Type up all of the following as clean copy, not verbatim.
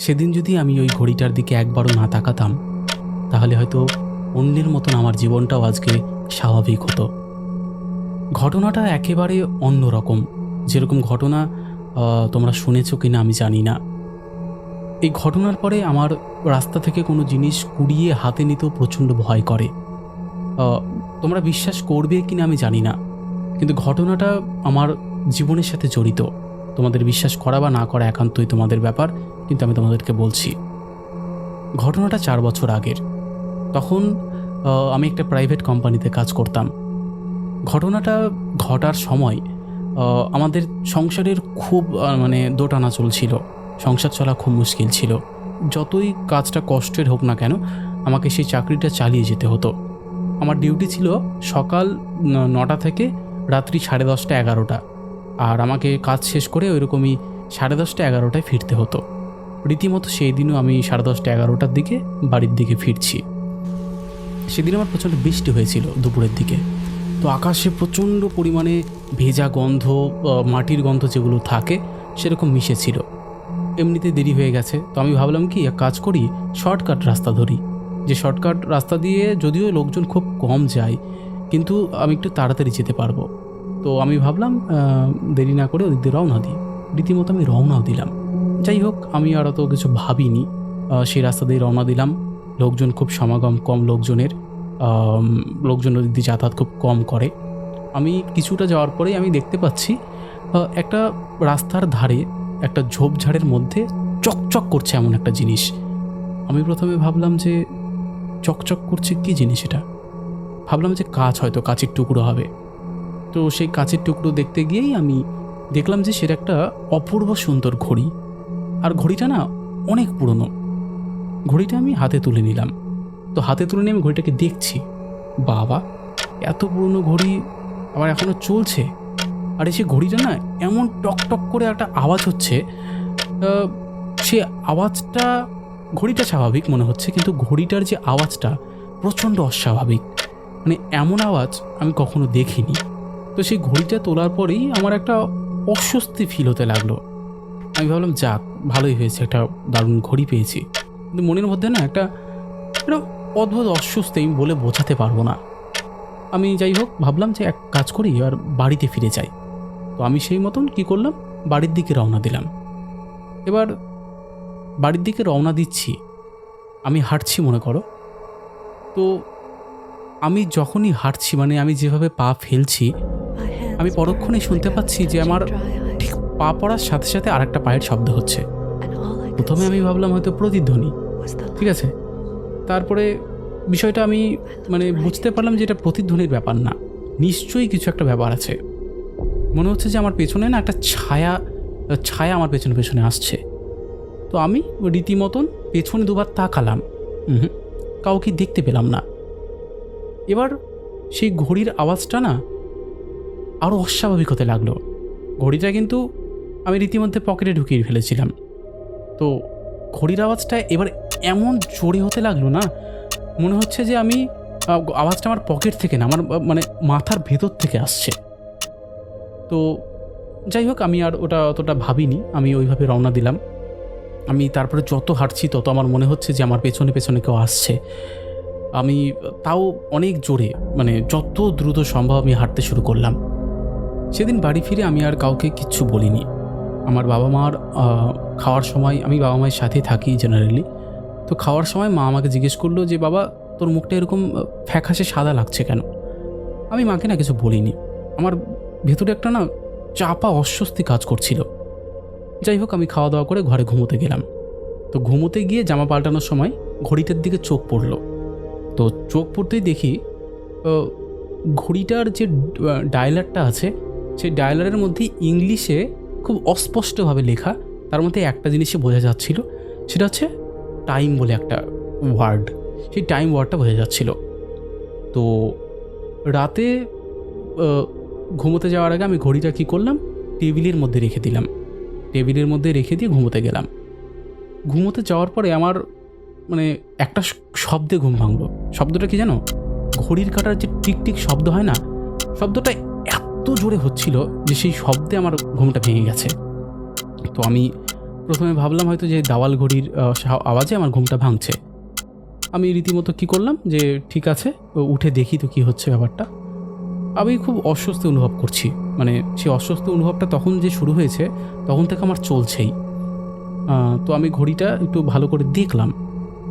সেদিন যদি আমি ওই ঘড়িটার দিকে একবারও না তাকাতাম, তাহলে হয়তো অন্যের মতন আমার জীবনটাও আজকে স্বাভাবিক হতো। ঘটনাটা একেবারে অন্যরকম। যেরকম ঘটনা তোমরা শুনেছ কি না আমি জানি না। এই ঘটনার পরে আমার রাস্তা থেকে কোনো জিনিস কুড়িয়ে হাতে নিতেও প্রচণ্ড ভয় করে। তোমরা বিশ্বাস করবে কি না আমি জানি না, কিন্তু ঘটনাটা আমার জীবনের সাথে জড়িত। তোমাদের বিশ্বাস করা বা না করা একান্তই তোমাদের ব্যাপার, কিন্তু আমি তোমাদেরকে বলছি। ঘটনাটা 4 বছর আগের। তখন আমি একটা প্রাইভেট কোম্পানিতে কাজ করতাম। ঘটনাটা ঘটার সময় আমাদের সংসারের খুব মানে দোটানা চলছিল। সংসার চলা খুব মুশকিল ছিল। যতই কাজটা কষ্টের হোক না কেন, আমাকে সেই চাকরিটা চালিয়ে যেতে হতো। আমার ডিউটি ছিল সকাল 9টা থেকে রাত্রি 10:30 11টা, আর আমাকে কাজ শেষ করে ওইরকমই 10:30 11টায় ফিরতে হতো। রীতিমতো সেই দিনও আমি 10:30 11টার দিকে বাড়ির দিকে ফিরছি। সেদিন আমার প্রচণ্ড বৃষ্টি হয়েছিল দুপুরের দিকে। তো আকাশে প্রচণ্ড পরিমাণে ভেজা গন্ধ, মাটির গন্ধ যেগুলো থাকে সেরকম মিশেছিল। এমনিতে দেরি হয়ে গেছে, তো আমি ভাবলাম কি এক কাজ করি, শর্টকাট রাস্তা ধরি। যে শর্টকাট রাস্তা দিয়ে যদিও লোকজন খুব কম যায়, কিন্তু আমি একটু তাড়াতাড়ি যেতে পারবো। তো আমি ভাবলাম দেরি না করে ওদিক দিয়ে রওনা দিই। রীতিমতো আমি রওনাও দিলাম। যাই হোক, আমি আর অত কিছু ভাবিনি, সেই রাস্তা দিয়ে রওনা দিলাম। লোকজন খুব সমাগম কম, লোকজন ওদিক দিয়ে যাতায়াত খুব কম করে। আমি কিছুটা যাওয়ার পরেই আমি দেখতে পাচ্ছি একটা রাস্তার ধারে একটা ঝোপঝাড়ের মধ্যে চকচক করছে এমন একটা জিনিস। আমি প্রথমে ভাবলাম যে চকচক করছে কী জিনিস এটা। ভাবলাম যে কাঁচ, হয়তো কাঁচের টুকরো হবে। তো সেই কাঁচের টুকরো দেখতে গিয়েই আমি দেখলাম যে সেটা একটা অপূর্ব সুন্দর ঘড়ি। আর ঘড়িটা না অনেক পুরনো। ঘড়িটা আমি হাতে তুলে নিলাম। তো হাতে তুলে নিয়ে আমি ঘড়িটাকে দেখছি। বাবা, এত পুরনো ঘড়ি আবার এখনও চলছে। আর সে ঘড়িটা না এমন টকটক করে একটা আওয়াজ হচ্ছে। সে আওয়াজটা, ঘড়িটা স্বাভাবিক মনে হচ্ছে, কিন্তু ঘড়িটার যে আওয়াজটা প্রচণ্ড অস্বাভাবিক। মানে এমন আওয়াজ আমি কখনো দেখিনি। তো সেই ঘড়িটা তোলার পরেই আমার একটা অস্বস্তি ফিল হতে লাগলো। আমি ভাবলাম যাক, ভালোই হয়েছে, একটা দারুণ ঘড়ি পেয়েছি। কিন্তু মনের মধ্যে না একটা অদ্ভুত অস্বস্তি, আমি বলে বোঝাতে পারবো না। আমি যাই হোক ভাবলাম যে এক কাজ করি, আর বাড়িতে ফিরে যাই। তো আমি সেই মতন কী করলাম, বাড়ির দিকে রওনা দিলাম। এবার বাড়ির দিকে রওনা দিচ্ছি, আমি হাঁটছি মনে করো। তো আমি যখনই হাঁটছি, মানে আমি যেভাবে পা ফেলছি, আমি পরক্ষণেই শুনতে পাচ্ছি যে আমার ঠিক পা পড়ার সাথে সাথে আরেকটা পায়ের শব্দ হচ্ছে। প্রথমে আমি ভাবলাম হয়তো প্রতিধ্বনি, ঠিক আছে। তারপরে বিষয়টা আমি মানে বুঝতে পারলাম যে এটা প্রতিধ্বনির ব্যাপার না, নিশ্চয়ই কিছু একটা ব্যাপার আছে। মনে হচ্ছে যে আমার পেছনে না একটা ছায়া আমার পেছনে পেছনে আসছে। তো আমি রীতিমতন পেছনে দুবার তাকালাম, কাউকে দেখতে পেলাম না। এবার সেই ঘড়ির আওয়াজটা না আরও অস্বাভাবিক হতে লাগলো। ঘড়িটা কিন্তু আমি রীতিমধ্যে পকেটে ঢুকিয়ে ফেলেছিলাম। তো ঘড়ির আওয়াজটা এবার এমন জোরে হতে লাগলো না, মনে হচ্ছে যে আমি আওয়াজটা আমার পকেট থেকে না, আমার মানে মাথার ভেতর থেকে আসছে। তো যাই হোক, আমি আর ওটা অতটা ভাবিনি, আমি ওইভাবে রওনা দিলাম। আমি তারপরে যত হাঁটছি তত আমার মনে হচ্ছে যে আমার পেছনে পেছনে কেউ আসছে। আমি তাও অনেক জোরে, মানে যত দ্রুত সম্ভব আমি হাঁটতে শুরু করলাম। সেদিন বাড়ি ফিরে আমি আর কাউকে কিচ্ছু বলিনি। আমার বাবা মার খাওয়ার সময়, আমি বাবা মায়ের সাথেই থাকি জেনারেলি। তো খাওয়ার সময় মা আমাকে জিজ্ঞেস করলো যে বাবা, তোর মুখটা এরকম ফ্যাকাশে সাদা লাগছে কেন? আমি মাকে না কিছু বলিনি। আমার ভেতরে একটা না চাপা অস্বস্তি কাজ করছিল। যাই হোক, আমি খাওয়া দাওয়া করে ঘরে ঘুমোতে গেলাম। তো ঘুমোতে গিয়ে জামা পাল্টানোর সময় ঘড়িটার দিকে চোখ পড়ল। তো চোখ পড়তেই দেখি ঘড়িটার যে ডায়ালারটা আছে, সেই ডায়ালারের মধ্যে ইংলিশে খুব অস্পষ্টভাবে লেখা। তার মধ্যে একটা জিনিসই বোঝা যাচ্ছিল, সেটা হচ্ছে টাইম বলে একটা ওয়ার্ড। সেই টাইম ওয়ার্ডটা বোঝা যাচ্ছিল। তো রাতে ঘুমোতে যাওয়ার আগে আমি ঘড়িটা কী করলাম, টেবিলের মধ্যে রেখে দিলাম। টেবিলের মধ্যে রেখে দিয়ে ঘুমোতে গেলাম। ঘুমোতে যাওয়ার পরে আমার মানে একটা শব্দে ঘুম ভাঙলো। শব্দটা কি জানো? ঘড়ির কাঁটার যে টিকটিক শব্দ হয় না, শব্দটা এত জোরে হচ্ছিল যে সেই শব্দে আমার ঘুমটা ভেঙে গেছে। তো আমি প্রথমে ভাবলাম হয়তো যে দাওয়াল ঘড়ির আওয়াজে আমার ঘুমটা ভাঙছে। আমি রীতিমতো কী করলাম যে ঠিক আছে, উঠে দেখি তো কী হচ্ছে ব্যাপারটা। আমি খুব অস্বস্তি অনুভব করছি, মানে সেই অস্বস্তি অনুভবটা তখন যে শুরু হয়েছে তখন থেকে আমার চলছেই। তো আমি ঘড়িটা একটু ভালো করে দেখলাম,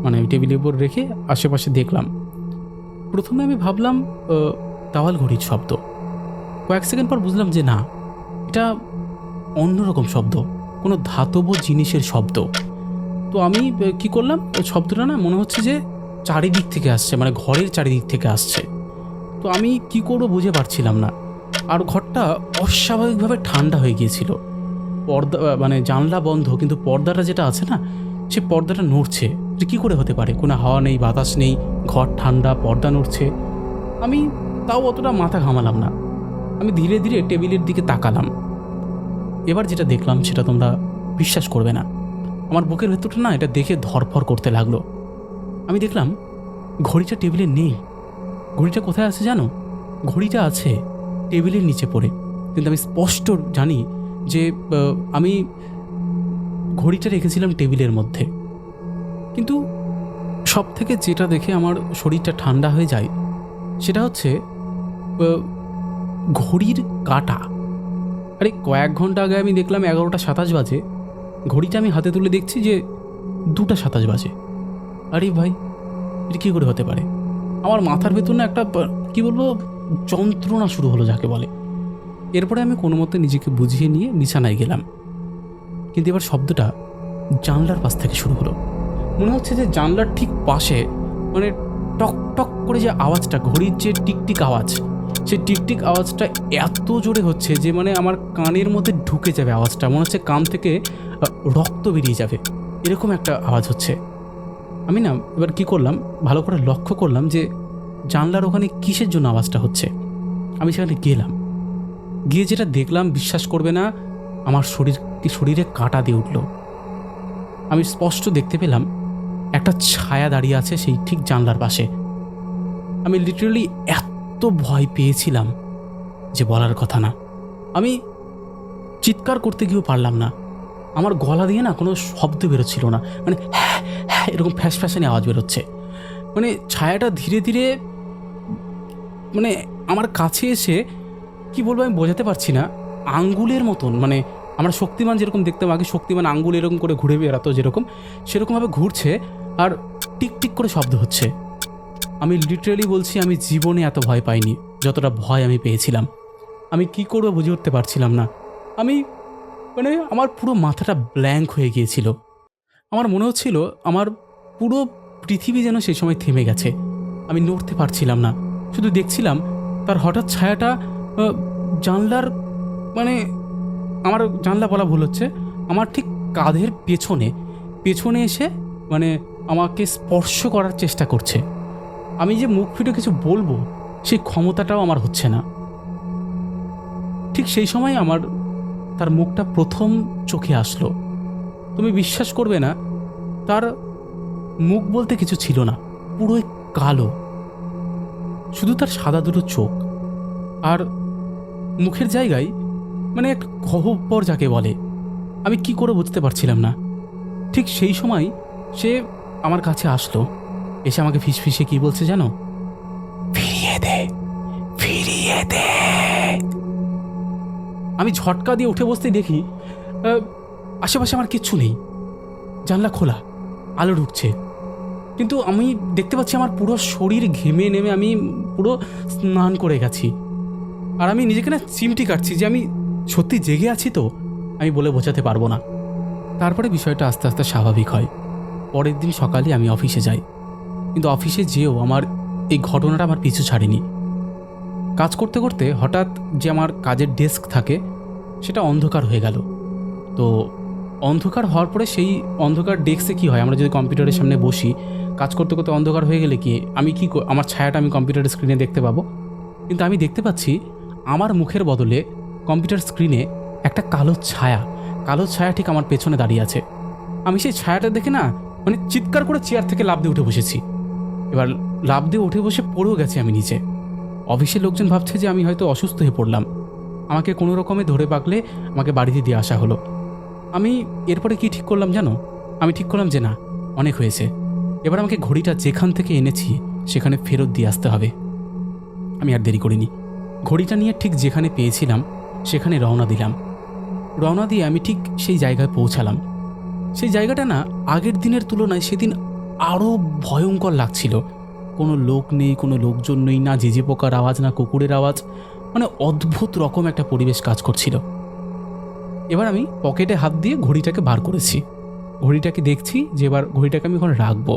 মানে টেবিলের উপর রেখে আশেপাশে দেখলাম। প্রথমে আমি ভাবলাম দাওয়াল ঘড়ির শব্দ। কয়েক সেকেন্ড পর বুঝলাম যে না, এটা অন্যরকম শব্দ, কোনো ধাতব জিনিসের শব্দ। তো আমি কি করলাম, শব্দটা না মনে হচ্ছে যে চারিদিক থেকে আসছে, মানে ঘরের চারিদিক থেকে আসছে। তো আমি কি করবো বুঝে পারছিলাম না। আর ঘরটা অস্বাভাবিকভাবে ঠান্ডা হয়ে গিয়েছিল। পর্দা মানে জানলা বন্ধ, কিন্তু পর্দাটা যেটা আছে না, সে পর্দাটা নড়ছে। যে কী করে হতে পারে, কোনো হাওয়া নেই, বাতাস নেই, ঘর ঠান্ডা, পর্দা নড়ছে। আমি তাও অতটা মাথা ঘামালাম না। আমি ধীরে ধীরে টেবিলের দিকে তাকালাম। এবার যেটা দেখলাম সেটা তোমরা বিশ্বাস করবে না। আমার বুকের ভেতরটা না এটা দেখে ধরফর করতে লাগলো। আমি দেখলাম ঘড়িটা টেবিলে নেই। ঘড়িটা কোথায় আছে জানো? ঘড়িটা আছে টেবিলের নিচে পড়ে। কিন্তু আমি স্পষ্ট জানি যে আমি ঘড়িটা রেখেছিলাম টেবিলের মধ্যে। কিন্তু সব থেকে যেটা দেখে আমার শরীরটা ঠান্ডা হয়ে যায় সেটা হচ্ছে ঘড়ির কাঁটা। আরে কয়েক ঘন্টা আগে আমি দেখলাম 11:27 বাজে, ঘড়িটা আমি হাতে তুলে দেখছি যে 2:27 বাজে। আরে ভাই, এটা কী করে হতে পারে? আমার মাথার ভেতর না একটা কী বলবো যন্ত্রণা শুরু হলো যাকে বলে। এরপরে আমি কোনো মতে নিজেকে বুঝিয়ে নিয়ে বিছানায় গেলাম। কিন্তু এবার শব্দটা জানলার পাশ থেকে শুরু হলো। মনে হচ্ছে যে জানলার ঠিক পাশে, মানে টক টক করে যে আওয়াজটা, ঘড়ির যে টিকটিক আওয়াজ, সেই টিকটিক আওয়াজটা এত জোরে হচ্ছে যে মানে আমার কানের মধ্যে ঢুকে যাবে আওয়াজটা। মনে হচ্ছে কান থেকে রক্ত বেরিয়ে যাবে, এরকম একটা আওয়াজ হচ্ছে। আমি না এবার কি করলাম, ভালো করে লক্ষ্য করলাম যে জানলার ওখানে কিসের জন্য আওয়াজটা হচ্ছে। আমি সেখানে গেলাম, গিয়ে যেটা দেখলাম বিশ্বাস করবে না, আমার শরীরে কাঁটা দিয়ে উঠল। আমি স্পষ্ট দেখতে পেলাম একটা ছায়া দাঁড়িয়ে আছে সেই ঠিক জানলার পাশে। আমি লিটারালি এত ভয় পেয়েছিলাম যে বলার কথা না। আমি চিৎকার করতে গিয়েও পারলাম না। আমার গলা দিয়ে না কোনো শব্দ বেরোচ্ছিল না, মানে হ্যাঁ হ্যাঁ এরকম ফ্যাস ফ্যাসানি আওয়াজ বেরোচ্ছে। মানে ছায়াটা ধীরে ধীরে মানে আমার কাছে এসে, কি বলবো আমি বোঝাতে পারছি না, আঙ্গুলের মতন, মানে আমরা শক্তিমান যেরকম দেখতাম আগে, শক্তিমান আঙ্গুল এরকম করে ঘুরে বেড়াতো যেরকম, সেরকমভাবে ঘুরছে আর টিক টিক করে শব্দ হচ্ছে। আমি লিটারালি বলছি, আমি জীবনে এত ভয় পাইনি যতটা ভয় আমি পেয়েছিলাম। আমি কি করবো বুঝে উঠতে পারছিলাম না। আমি মানে আমার পুরো মাথাটা ব্ল্যাঙ্ক হয়ে গিয়েছিল। আমার মনে হচ্ছিল আমার পুরো পৃথিবী যেন সেই সময় থেমে গেছে। আমি নড়তে পারছিলাম না, শুধু দেখছিলাম তার হঠাৎ ছায়াটা জানলার, মানে আমার জানলা বলা ভুল হচ্ছে, আমার ঠিক কাঁধের পেছনে এসে মানে আমাকে স্পর্শ করার চেষ্টা করছে। আমি যে মুখ ফুটে কিছু বলবো সেই ক্ষমতাটাও আমার হচ্ছে না। ঠিক সেই সময় আমার তার মুখটা প্রথম চোখে আসলো। তুমি বিশ্বাস করবে না, তার মুখ বলতে কিছু ছিল না, পুরোই কালো, শুধু তার সাদা দুটো চোখ। আর মুখের জায়গায় মানে এক গহ্বর যাকে বলে, আমি কি করে বুঝতে পারছিলাম না। ঠিক সেই সময় সে আমার কাছে আসলো, এসে আমাকে ফিসফিসে কি বলছে জানো? ফিরিয়ে দে, ফিরিয়ে দে। আমি ঝটকা দিয়ে উঠে বসতেই দেখি আশেপাশে আমার কিচ্ছু নেই, জানলা খোলা, আলো ঢুকছে, কিন্তু আমি দেখতে পাচ্ছি আমার পুরো শরীর ঘেমে নেমে আমি পুরো স্নান করে গেছি। আর আমি নিজেকে না চিমটি কাটছি যে আমি সত্যি জেগে আছি তো, আমি বলে বোঝাতে পারবো না। তারপরে বিষয়টা আস্তে আস্তে স্বাভাবিক হয়। পরের দিন সকালে আমি অফিসে যাই, কিন্তু অফিসে যেও আমার এই ঘটনাটা আমার পিছু ছাড়েনি। কাজ করতে করতে হঠাৎ যে আমার কাজের ডেস্ক থাকে সেটা অন্ধকার হয়ে গেল। তো অন্ধকার হওয়ার পরে সেই অন্ধকার ডেস্কে কী হয়, আমরা যদি কম্পিউটারের সামনে বসি কাজ করতে করতে অন্ধকার হয়ে গেলে কি আমি কি আমার ছায়াটা আমি কম্পিউটারের স্ক্রিনে দেখতে পাবো, কিন্তু আমি দেখতে পাচ্ছি আমার মুখের বদলে কম্পিউটার স্ক্রিনে একটা কালো ছায়া ঠিক আমার পেছনে দাঁড়িয়ে আছে। আমি সেই ছায়াটা দেখে না মানে চিৎকার করে চেয়ার থেকে লাফ দিয়ে উঠে বসেছি। এবার লাফ দিয়ে উঠে বসে পড়েও গেছি আমি নিচে। অফিসের লোকজন ভাবছে যে আমি হয়তো অসুস্থ হয়ে পড়লাম। আমাকে কোনো রকমে ধরে পাকলে আমাকে বাড়িতে দিয়ে আসা হলো। আমি এরপরে কি ঠিক করলাম জানো? আমি ঠিক করলাম যে না, অনেক হয়েছে, এবার আমাকে ঘড়িটা যেখান থেকে এনেছি সেখানে ফেরত দিয়ে আসতে হবে। আমি আর দেরি করিনি, ঘড়িটা নিয়ে ঠিক যেখানে পেয়েছিলাম সেখানে রওনা দিলাম। রওনা দিয়ে আমি ঠিক সেই জায়গায় পৌঁছালাম। সেই জায়গাটা না আগের দিনের তুলনায় সেদিন আরও ভয়ঙ্কর লাগছিল। কোনো লোক নেই, কোনো লোকজন নেই, না ঝিঝি পোকার আওয়াজ, না কুকুরের আওয়াজ, মানে অদ্ভুত রকম একটা পরিবেশ কাজ করছিল। এবার আমি পকেটে হাত দিয়ে ঘড়িটাকে বার করেছি, ঘড়িটাকে দেখছি যে এবার ঘড়িটাকে আমি ওখানে রাখবো।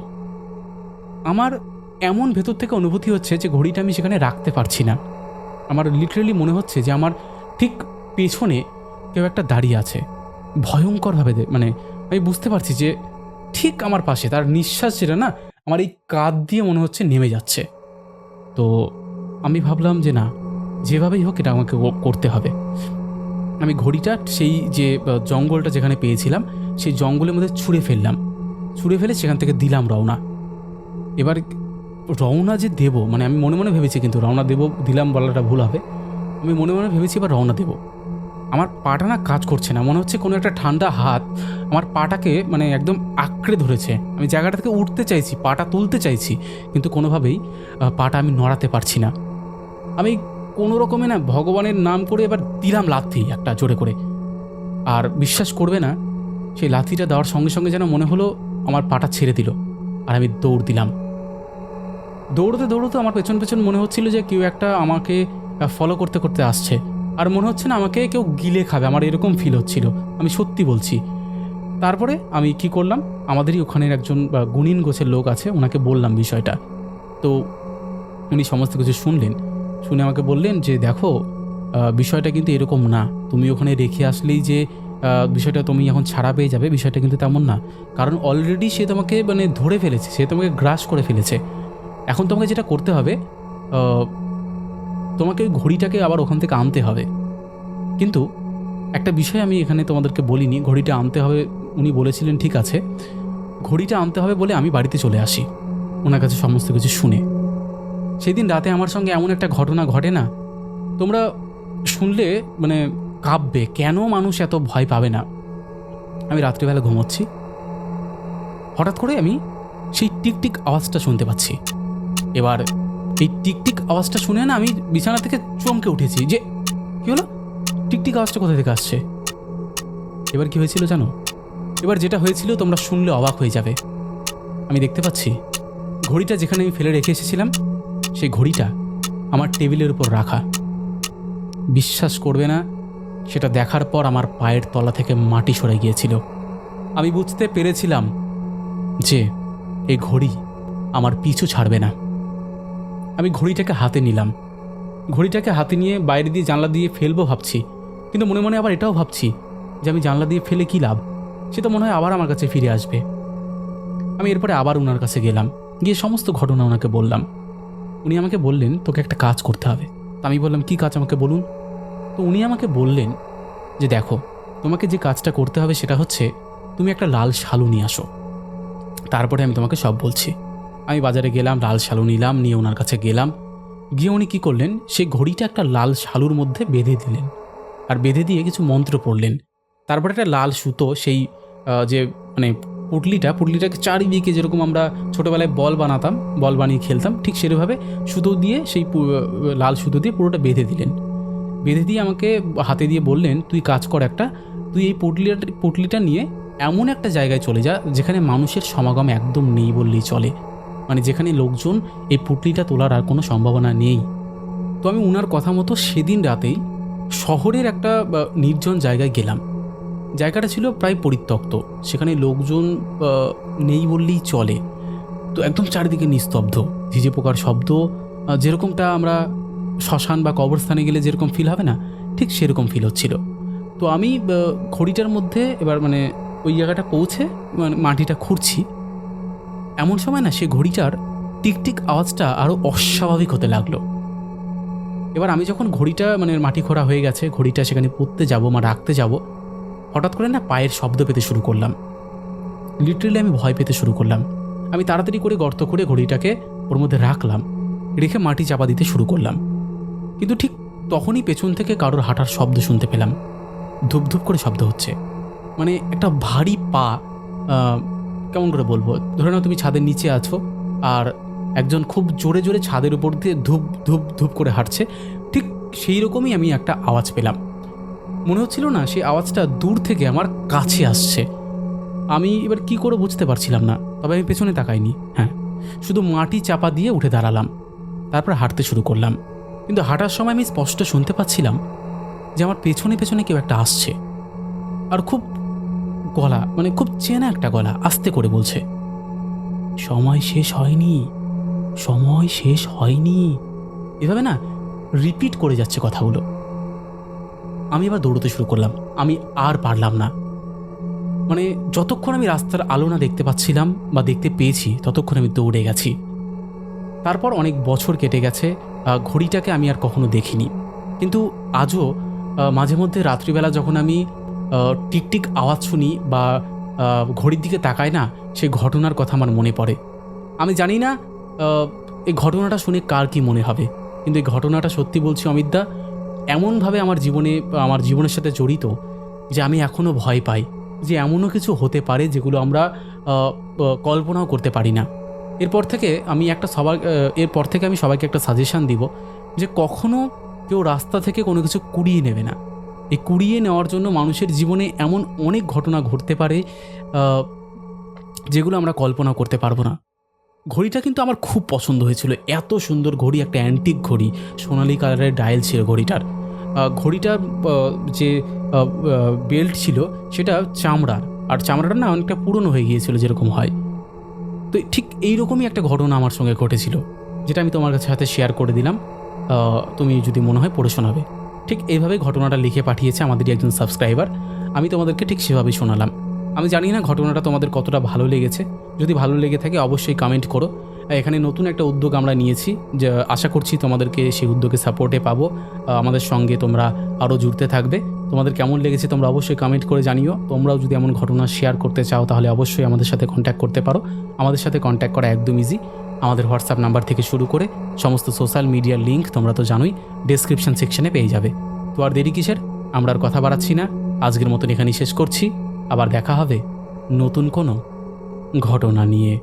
আমার এমন ভেতর থেকে অনুভূতি হচ্ছে যে ঘড়িটা আমি সেখানে রাখতে পারছি না। আমার লিটারেলি মনে হচ্ছে যে আমার ঠিক পেছনে কেউ একটা দাঁড়িয়ে আছে ভয়ঙ্করভাবে। মানে আমি বুঝতে পারছি যে ঠিক আমার পাশে তার নিঃশ্বাস, যেটা না আমার এই কাঁধ দিয়ে মনে হচ্ছে নেমে যাচ্ছে। তো আমি ভাবলাম যে না, যেভাবেই হোক এটা আমাকে করতে হবে। আমি ঘড়িটা সেই যে জঙ্গলটা যেখানে পেয়েছিলাম সেই জঙ্গলের মধ্যে ছুঁড়ে ফেললাম। ছুঁড়ে ফেলে সেখান থেকে দিলাম রওনা। এবার রওনা যে দেব, মানে আমি মনে মনে ভেবেছি, কিন্তু রওনা দেব দিলাম বলাটা ভুল হবে। আমি মনে মনে ভেবেছি এবার রওনা দেব। আমার পাটা না কাজ করছে না, মনে হচ্ছে কোনো একটা ঠান্ডা হাত আমার পাটাকে মানে একদম আঁকড়ে ধরেছে। আমি জায়গাটা থেকে উঠতে চাইছি, পাটা তুলতে চাইছি, কিন্তু কোনোভাবেই পাটা আমি নড়াতে পারছি না। আমি কোনো রকমে না ভগবানের নাম করে এবার দিলাম লাথি একটা জোরে করে। আর বিশ্বাস করবে না, সেই লাথিটা দেওয়ার সঙ্গে সঙ্গে যেন মনে হলো আমার পাটা ছেড়ে দিল, আর আমি দৌড় দিলাম। দৌড়তে দৌড়তে আমার পেছন পেছন মনে হচ্ছিল যে কেউ একটা আমাকে ফলো করতে করতে আসছে, আর মনে হচ্ছে না আমাকে কেউ গিলে খাবে, আমার এরকম ফিল হচ্ছিল, আমি সত্যি বলছি। তারপরে আমি কি করলাম, আমাদেরই ওখানের একজন গুণিন গোছের লোক আছে, ওনাকে বললাম বিষয়টা। তো উনি সমস্ত কিছু শুনলেন, শুনে আমাকে বললেন যে দেখো, বিষয়টা কিন্তু এরকম না, তুমি ওখানে রেখে আসলেই যে বিষয়টা তুমি এখন ছাড়া পেয়ে যাবে, বিষয়টা কিন্তু তেমন না। কারণ অলরেডি সে তোমাকে মানে ধরে ফেলেছে, সে তোমাকে গ্রাস করে ফেলেছে। এখন তোমাকে যেটা করতে হবে, তোমাকে ওই ঘড়িটাকে আবার ওখান থেকে আনতে হবে। কিন্তু একটা বিষয় আমি এখানে তোমাদেরকে বলিনি, ঘড়িটা আনতে হবে উনি বলেছিলেন, ঠিক আছে, ঘড়িটা আনতে হবে বলে আমি বাড়িতে চলে আসি ওনার কাছে সমস্ত কিছু শুনে। সেদিন রাতে আমার সঙ্গে এমন একটা ঘটনা ঘটে না, তোমরা শুনলে মানে কাঁপবে, কেন মানুষ এত ভয় পাবে না। আমি রাত্রিবেলা ঘুমোচ্ছি, হঠাৎ করে আমি সেই টিকটিক আওয়াজটা শুনতে পাচ্ছি। এবার এই টিকটিক আওয়াজটা শুনে না আমি বিছানা থেকে চমকে উঠেছি যে কী হলো, টিকটিক আওয়াজটা কোথা থেকে আসছে। এবার কি হয়েছিল জানো? এবার যেটা হয়েছিল তোমরা শুনলে অবাক হয়ে যাবে। আমি দেখতে পাচ্ছি ঘড়িটা যেখানে আমি ফেলে রেখে এসেছিলাম সেই ঘড়িটা আমার টেবিলের উপর রাখা। বিশ্বাস করবে না, সেটা দেখার পর আমার পায়ের তলা থেকে মাটি সরে গিয়েছিল। আমি বুঝতে পেরেছিলাম যে এই ঘড়ি আমার পিছু ছাড়বে না। আমি ঘড়িটাকে হাতে নিলাম, ঘড়িটাকে হাতে নিয়ে বাইরে দিয়ে জানলা দিয়ে ফেলবো ভাবছি, কিন্তু মনে মনে আবার এটাও ভাবছি যে আমি জানলা দিয়ে ফেলে কী লাভ, সে তো মনে হয় আবার আমার কাছে ফিরে আসবে। আমি এরপরে আবার ওনার কাছে গেলাম, গিয়ে সমস্ত ঘটনা ওনাকে বললাম। উনি আমাকে বললেন তোকে একটা কাজ করতে হবে। তো আমি বললাম কী কাজ, আমাকে বলুন। তো উনি আমাকে বললেন যে দেখো, তোমাকে যে কাজটা করতে হবে সেটা হচ্ছে তুমি একটা লাল শালু নিয়ে আসো, তারপরে আমি তোমাকে সব বলছি। আমি বাজারে গেলাম, লাল শালু নিলাম, নিয়ে ওনার কাছে গেলাম। গিয়ে উনি কী করলেন, সেই ঘড়িটা একটা লাল শালুর মধ্যে বেঁধে দিলেন, আর বেঁধে দিয়ে কিছু মন্ত্র পড়লেন। তারপরে একটা লাল সুতো, সেই যে মানে পুটলিটাকে চারিদিকে যেরকম আমরা ছোটোবেলায় বল বানাতাম, বল বানিয়ে খেলতাম, ঠিক সেভাবে সুতো দিয়ে সেই লাল সুতো দিয়ে পুরোটা বেঁধে দিলেন। বেঁধে দিয়ে আমাকে হাতে দিয়ে বললেন তুই কাজ কর একটা, তুই এই পুটলিটা নিয়ে এমন একটা জায়গায় চলে যা যেখানে মানুষের সমাগম একদম নেই বললেই চলে, মানে যেখানে লোকজন এই পুটলিটা তোলার আর কোনো সম্ভাবনা নেই। তো আমি উনার কথা মতো সেদিন রাতেই শহরের একটা নির্জন জায়গায় গেলাম। জায়গাটা ছিল প্রায় পরিত্যক্ত, সেখানে লোকজন নেই বললেই চলে। তো একদম চারিদিকে নিস্তব্ধ, ঝিঝি পোকার শব্দ, যেরকমটা আমরা শ্মশান বা কবরস্থানে গেলে যেরকম ফিল হবে না, ঠিক সেরকম ফিল হচ্ছিল। তো আমি ঘড়িটার মধ্যে এবার মানে ওই জায়গাটা পৌঁছে মানে মাটিটা খুঁড়ছি, এমন সময় না সে ঘড়িটার টিকটিক আওয়াজটা আরও অস্বাভাবিক হতে লাগলো। এবার আমি যখন ঘড়িটা মানে মাটি খোঁড়া হয়ে গেছে, ঘড়িটা সেখানে পুঁততে যাবো বা রাখতে যাব, হঠাৎ করে না পায়ের শব্দ পেতে শুরু করলাম। লিটারেলি আমি ভয় পেতে শুরু করলাম। আমি তাড়াতাড়ি করে গর্ত করে ঘড়িটাকে ওর মধ্যে রাখলাম, রেখে মাটি চাপা দিতে শুরু করলাম। কিন্তু ঠিক তখনই পেছন থেকে কারোর হাঁটার শব্দ শুনতে পেলাম, ধূপ ধূপ করে শব্দ হচ্ছে, মানে একটা ভারী পা, কেমন করে বলবো, ধরে নাও তুমি ছাদের নিচে আছো আর একজন খুব জোরে জোরে ছাদের উপর দিয়ে ধূপ ধূপ ধূপ করে হাঁটছে, ঠিক সেই রকমই আমি একটা আওয়াজ পেলাম। মনে হচ্ছিল না সেই আওয়াজটা দূর থেকে আমার কাছে আসছে। আমি এবার কি করে বুঝতে পারছিলাম না, তবে আমি পেছনে তাকাইনি। হ্যাঁ, শুধু মাটি চাপা দিয়ে উঠে দাঁড়ালাম, তারপর হাঁটতে শুরু করলাম। কিন্তু হাঁটার সময় আমি স্পষ্ট শুনতে পাচ্ছিলাম যে আমার পেছনে পেছনে কেউ একটা আসছে, আর খুব গলা, মানে খুব চেনা একটা গলা, আস্তে করে বলছে, সময় শেষ হয়নি, সময় শেষ হয়নি। এভাবে না রিপিট করে যাচ্ছে কথাগুলো। আমি এবার দৌড়তে শুরু করলাম। আমি আর পারলাম না, মানে যতক্ষণ আমি রাস্তার আলো না দেখতে পাচ্ছিলাম বা দেখতে পেয়েছি ততক্ষণ আমি দৌড়ে গেছি। তারপর অনেক বছর কেটে গেছে, ঘড়িটাকে আমি আর কখনো দেখিনি, কিন্তু আজও মাঝে মধ্যে রাত্রিবেলা যখন আমি টিকটিক আওয়াজ শুনি বা ঘড়ির দিকে তাকাই না, সেই ঘটনার কথা আমার মনে পড়ে। আমি জানি না এই ঘটনাটা শুনে কার কি মনে হবে, কিন্তু এই ঘটনাটা সত্যি বলছি অমিতদা, এমনভাবে আমার জীবনের সাথে জড়িত যে আমি এখনও ভয় পাই যে এমনও কিছু হতে পারে যেগুলো আমরা কল্পনাও করতে পারি না। এরপর থেকে আমি সবাইকে একটা সাজেশান দিব যে কখনো কেউ রাস্তা থেকে কোনো কিছু কুড়িয়ে নেবে না। এই কুড়িয়ে নেওয়ার জন্য মানুষের জীবনে এমন অনেক ঘটনা ঘটতে পারে যেগুলো আমরা কল্পনা করতে পারবো না। ঘড়িটা কিন্তু আমার খুব পছন্দ হয়েছিল, এত সুন্দর ঘড়ি, একটা অ্যান্টিক ঘড়ি, সোনালি কালারের ডায়াল ছিল ঘড়িটার। ঘড়িটার যে বেল্ট ছিল সেটা চামড়ার, আর চামড়াটা না অনেকটা পুরনো হয়ে গিয়েছিল যেরকম হয়। তো ঠিক এইরকমই একটা ঘটনা আমার সঙ্গে ঘটেছিল, যেটা আমি তোমার সাথে শেয়ার করে দিলাম। তুমি যদি মনে হয় পড়ে শোনাবে। ঠিক এইভাবে ঘটনাটা লিখে পাঠিয়েছে আমাদেরই একজন সাবস্ক্রাইবার। আমি তোমাদেরকে ঠিক সেভাবেই শোনালাম। আমি জানি না ঘটনাটা তোমাদের কতটা ভালো লেগেছে। যদি ভালো লেগে থাকে অবশ্যই কমেন্ট করো। এখানে নতুন একটা উদ্যোগ আমরা নিয়েছি, যে আশা করছি তোমাদেরকে সেই উদ্যোগে সাপোর্টে পাবো। আমাদের সঙ্গে তোমরা আরও জুড়তে থাকবে। তোমাদের কেমন লেগেছে তোমরা অবশ্যই কমেন্ট করে জানিও। তোমরাও যদি এমন ঘটনা শেয়ার করতে চাও তাহলে অবশ্যই আমাদের সাথে কন্ট্যাক্ট করতে পারো। আমাদের সাথে কন্ট্যাক্ট করা একদম ইজি। আমাদের হোয়াটসঅ্যাপ নাম্বার থেকে শুরু করে সমস্ত সোশ্যাল মিডিয়ার লিঙ্ক তোমরা তো জানোই, ডেসক্রিপশন সেকশনে পেয়ে যাবে। তো আর দেরি কিসের, আমরা আর কথা বাড়াচ্ছি না, আজকের মতন এখানেই শেষ করছি। আবার দেখা হবে নতুন কোনো ঘটনা নিয়ে।